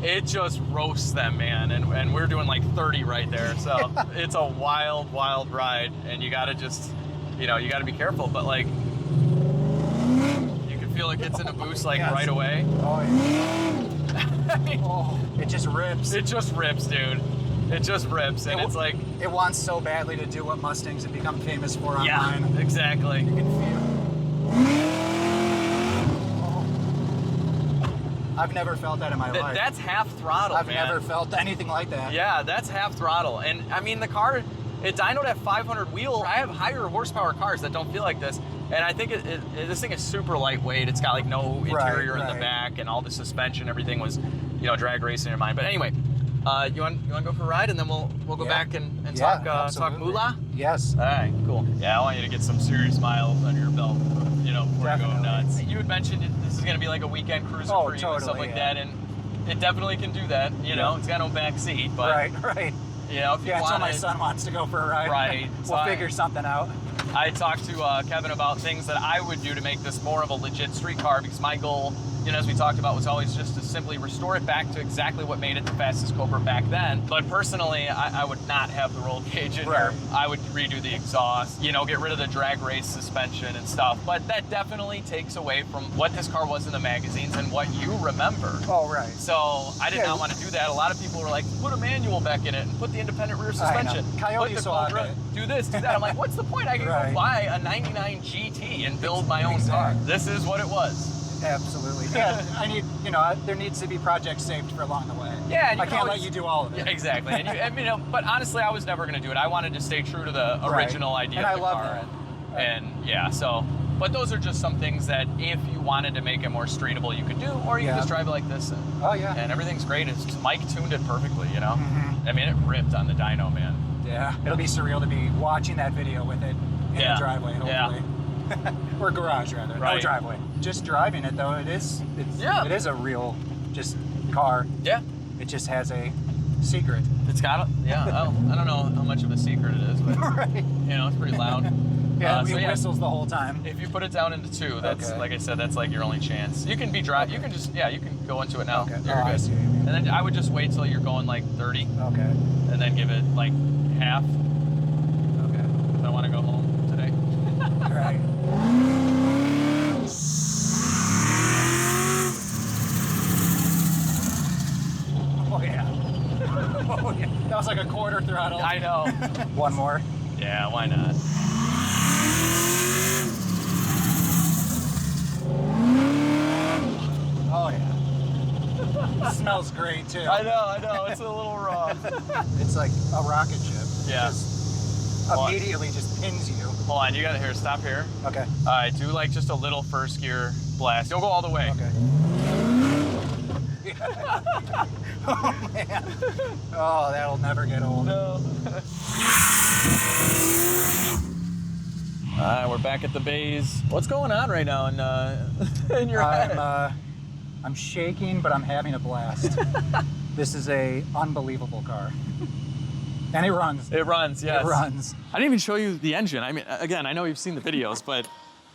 it just roasts them, man. And we're doing like 30 right there. So it's a wild, wild ride, and you gotta just, you gotta be careful. But like, you can feel it gets in a boost like right away. Oh, yeah. It just rips. It just rips, dude. It just rips, and it's like... It wants so badly to do what Mustangs have become famous for online. Yeah, exactly. You can feel it. I've never felt that in my life. That's half throttle, I've man. never felt anything like that. Yeah, that's half throttle. And I mean, the car, it dynoed at 500 wheel. I have higher horsepower cars that don't feel like this. And I think this thing is super lightweight. It's got like no interior in the back, and all the suspension, everything was, drag racing in mind. But anyway, you want to go for a ride, and then we'll go back and talk moolah? Yes. All right, cool. Yeah, I want you to get some serious miles under your belt, before you go nuts. You had mentioned this is going to be like a weekend cruiser for you and stuff like that, and it definitely can do that. It's got no back seat, but right. If you want, until my son wants to go for a ride. Right. We'll figure something out. I talked to Kevin about things that I would do to make this more of a legit street car, because my goal, as we talked about, was always just to simply restore it back to exactly what made it the fastest Cobra back then. But personally, I would not have the roll cage in here. I would redo the exhaust, get rid of the drag race suspension and stuff. But that definitely takes away from what this car was in the magazines and what you remember. Oh, right. So I did not want to do that. A lot of people were like, put a manual back in it and put the independent rear suspension. Coyote put the Cobra, do this, do that. I'm like, what's the point? I can go buy a 99 GT and build my own car. This is what it was. Absolutely. Yeah, I need, there needs to be projects saved for along the way. Yeah, and I can't let you do all of it. Yeah, exactly. And but honestly, I was never going to do it. I wanted to stay true to the original idea of the car. And yeah, so, but those are just some things that if you wanted to make it more streetable, you could do, or you can just drive it like this. And everything's great. Mike tuned it perfectly, I mean, it ripped on the dyno, man. Yeah, it'll be surreal to be watching that video with it in the driveway, hopefully. Yeah. Or garage, rather. Right. No driveway. Just driving it, though, it is a real car. Yeah. It just has a secret. It's got I don't know how much of a secret it is, but it's pretty loud. Yeah, it whistles the whole time. If you put it down into 2, that's like I said, that's like your only chance. You can be you can just you can go into it now. Okay. You're good. I see what you mean. And then I would just wait till you're going like 30. Okay. And then give it like half. Okay. want to go home today. All right. Oh yeah. Oh yeah. That was like a quarter throttle. I know. One more. Yeah, why not? Oh yeah. It smells great too. I know. It's a little raw. It's like a rocket ship. Yeah. Just immediately just pins you. Hold on, you gotta hear. Stop here. Okay. All right, do like just a little first gear blast. Don't go all the way. Okay. Oh man. Oh, that'll never get old. No. All right, we're back at the bays. What's going on right now in your head? I'm shaking, but I'm having a blast. This is a unbelievable car. And it runs. It runs, yes. It runs. I didn't even show you the engine. I mean, again, I know you've seen the videos, but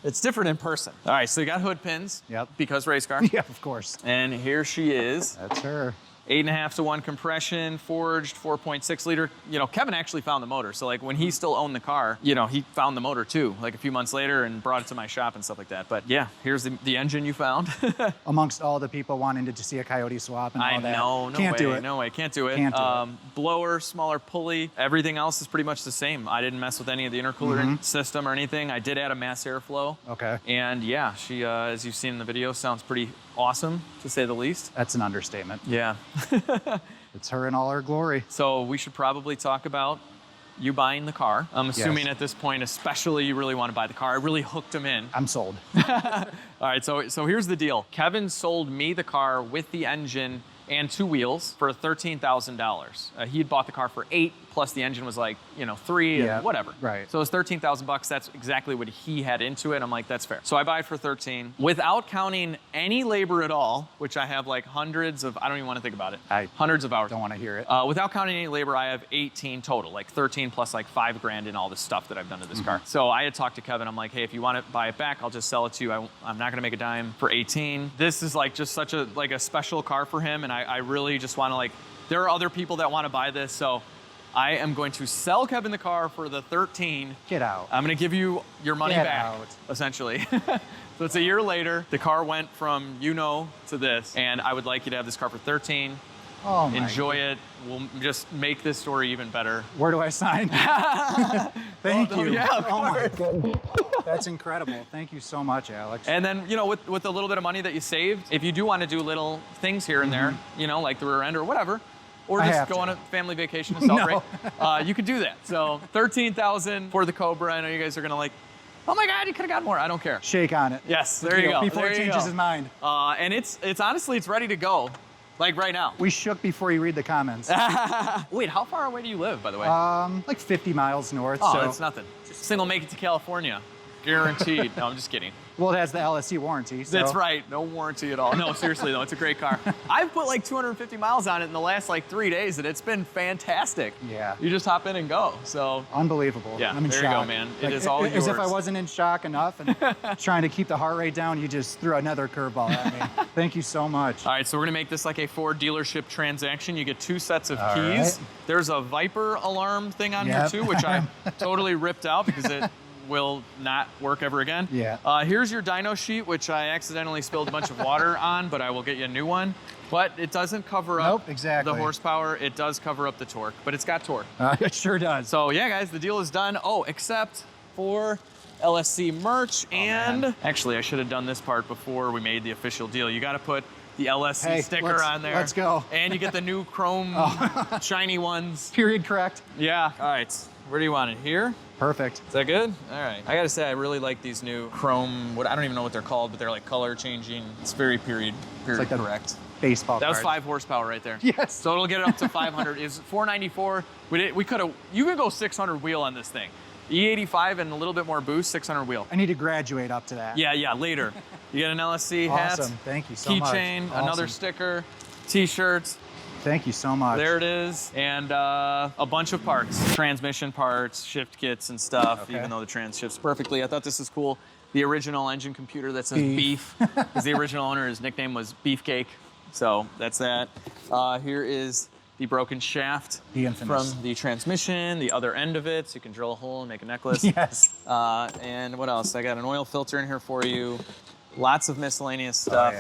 it's different in person. All right, so you got hood pins. Yep. Because race car. Yeah, of course. And here she is. That's her. 8.5 to 1 compression, forged, 4.6 liter. You know, Kevin actually found the motor. So like when he still owned the car, you know, he found the motor too, like a few months later and brought it to my shop and stuff like that. But yeah, here's the engine you found. Amongst all the people wanting to see a Coyote swap and all I that. know, no Can't way, do it. no way, can't do it. Can't do it. Blower, smaller pulley, everything else is pretty much the same. I didn't mess with any of the intercooler system or anything. I did add a mass airflow. Okay. And yeah, she, as you've seen in the video, sounds pretty awesome, to say the least. That's an understatement. Yeah. It's her in all her glory. So we should probably talk about you buying the car. I'm assuming Yes. at this point, especially, you really want to buy the car. I really hooked him in. I'm sold. All right, so here's the deal. Kevin sold me the car with the engine and 2 wheels for $13,000. He had bought the car for $8,000 plus the engine was like, you know, $3,000 Yeah, and whatever. right. So it was $13,000. That's exactly what he had into it. I'm like, that's fair. So I buy it for $13,000 without counting any labor at all, which I have like hundreds of. I don't even want to think about it. Hundreds of hours. Don't want to hear it. Without counting any labor, I have 18 total, like 13 plus like $5,000 in all the stuff that I've done to this car. So I had talked to Kevin. I'm like, hey, if you want to buy it back, I'll just sell it to you. I'm not going to make a dime for 18. This is like just such a special car for him, and I really just want to like. There are other people that want to buy this, so I am going to sell Kevin the car for the 13. Get out. I'm going to give you your money Get back, out. essentially. So it's a year later. The car went from to this, and I would like you to have this car for 13. Oh my Enjoy it. We'll just make this story even better. Where do I sign? Thank you. Yeah, of oh my course. goodness. That's incredible. Thank you so much, Alex. And then, you know, with a little bit of money that you saved, if you do want to do little things here and there, you know, like the rear end or whatever, or I just have go to. on a family vacation to celebrate, you could do that. So $13,000 for the Cobra. I know you guys are gonna like, oh my God, you could have got more. I don't care. Shake on it. Yes, there you go. Before There he you changes go. his mind. And it's honestly, it's ready to go, like right now. We shook before you read the comments. Wait, how far away do you live, by the way? Like 50 miles north. Oh, so. that's nothing. Single make it to California. Guaranteed. No, I'm just kidding. Well, it has the LSC warranty. So. That's right. No warranty at all. No, seriously though, it's a great car. I've put like 250 miles on it in the last like 3 days, and it's been fantastic. Yeah. You just hop in and go. So Unbelievable. Yeah, I'm in there you shock. go, man. It is all As if I yours. wasn't in shock enough and trying to keep the heart rate down, you just threw another curveball at me. Thank you so much. all right, so we're gonna make this like a Ford dealership transaction. You get 2 sets of All keys. right. There's a Viper alarm thing on here Yep. too, which I totally ripped out because it will not work ever again. Yeah. Here's your dyno sheet, which I accidentally spilled a bunch of water on, but I will get you a new one. But it doesn't cover up Nope, exactly. the horsepower. It does cover up the torque, but it's got torque. It sure does. So yeah, guys, the deal is done. Oh, except for LSC merch and man. actually, I should have done this part before we made the official deal. You got to put the LSC Hey, sticker on there. let's go. And you get the new chrome shiny ones. Period correct. Yeah. All right. Where do you want it? Here? Perfect. Is that good? All right. I gotta say, I really like these new chrome. I don't even know what they're called, but they're like color changing. It's very period like the correct. Baseball That was card. 5 horsepower right there. Yes. So it'll get it up to 500. Is 494. We could have. You could go 600 wheel on this thing. E85 and a little bit more boost, 600 wheel. I need to graduate up to that. Yeah. Later. You get an LSC hat. Awesome. Thank you so much. Keychain, Awesome. another sticker, T-shirts. Thank you so much. There it is, and a bunch of parts. Transmission parts, shift kits and stuff, Okay. even though the trans shifts perfectly. I thought this is cool. The original engine computer that says beef, Beef. because the original owner, his nickname was Beefcake. So that's that. Here is the broken shaft The infamous. from the transmission, the other end of it, so you can drill a hole and make a necklace. Yes. And what else? I got an oil filter in here for you. Lots of miscellaneous stuff.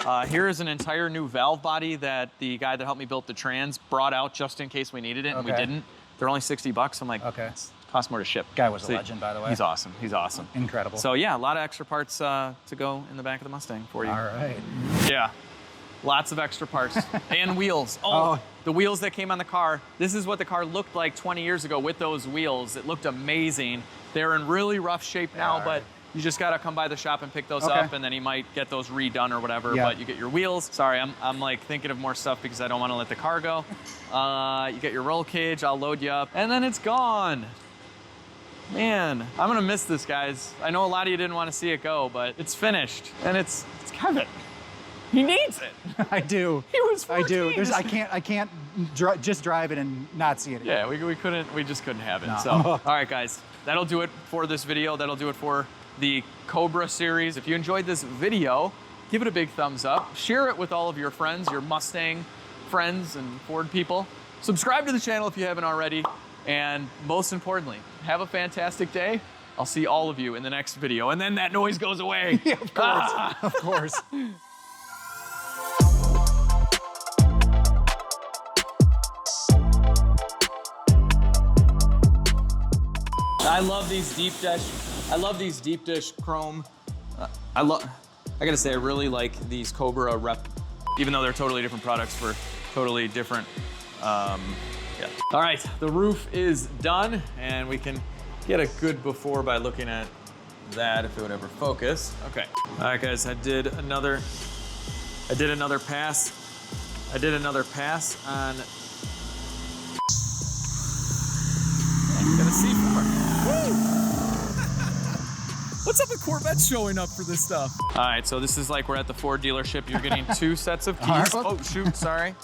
Oh, Here is an entire new valve body that the guy that helped me build the trans brought out just in case we needed it, and we Okay. didn't. They're only 60 bucks. I'm like, Okay. cost more to ship. Guy was a legend, by the way. He's awesome. He's awesome. Incredible. So yeah, a lot of extra parts to go in the back of the Mustang for you. All right. Yeah, lots of extra parts and wheels. Oh, the wheels that came on the car. This is what the car looked like 20 years ago with those wheels. It looked amazing. They're in really rough shape now, all right. but you just gotta come by the shop and pick those Okay. up, and then you might get those redone or whatever. Yeah. But you get your wheels. Sorry, I'm like thinking of more stuff because I don't want to let the car go. You get your roll cage. I'll load you up, and then it's gone. Man, I'm gonna miss this, guys. I know a lot of you didn't want to see it go, but it's finished, and it's Kevin. He needs it. I do. He was 14. I do. I can't just drive it and not see it again. Yeah, we just couldn't have it. No. So, all right, guys, that'll do it for this video. That'll do it for the Cobra series. If you enjoyed this video, give it a big thumbs up. Share it with all of your friends, your Mustang friends and Ford people. Subscribe to the channel if you haven't already. And most importantly, have a fantastic day. I'll see all of you in the next video. And then that noise goes away. Yeah, of course. Of course. I love these deep dish chrome. I gotta say, I really like these Cobra rep, even though they're totally different products for totally different, yeah. All right, the roof is done, and we can get a good before by looking at that, if it would ever focus. Okay. All right, guys, I did another pass on. Got a C4. What's up with Corvette showing up for this stuff? All right, so this is like we're at the Ford dealership. You're getting 2 sets of keys. Oh, shoot, sorry.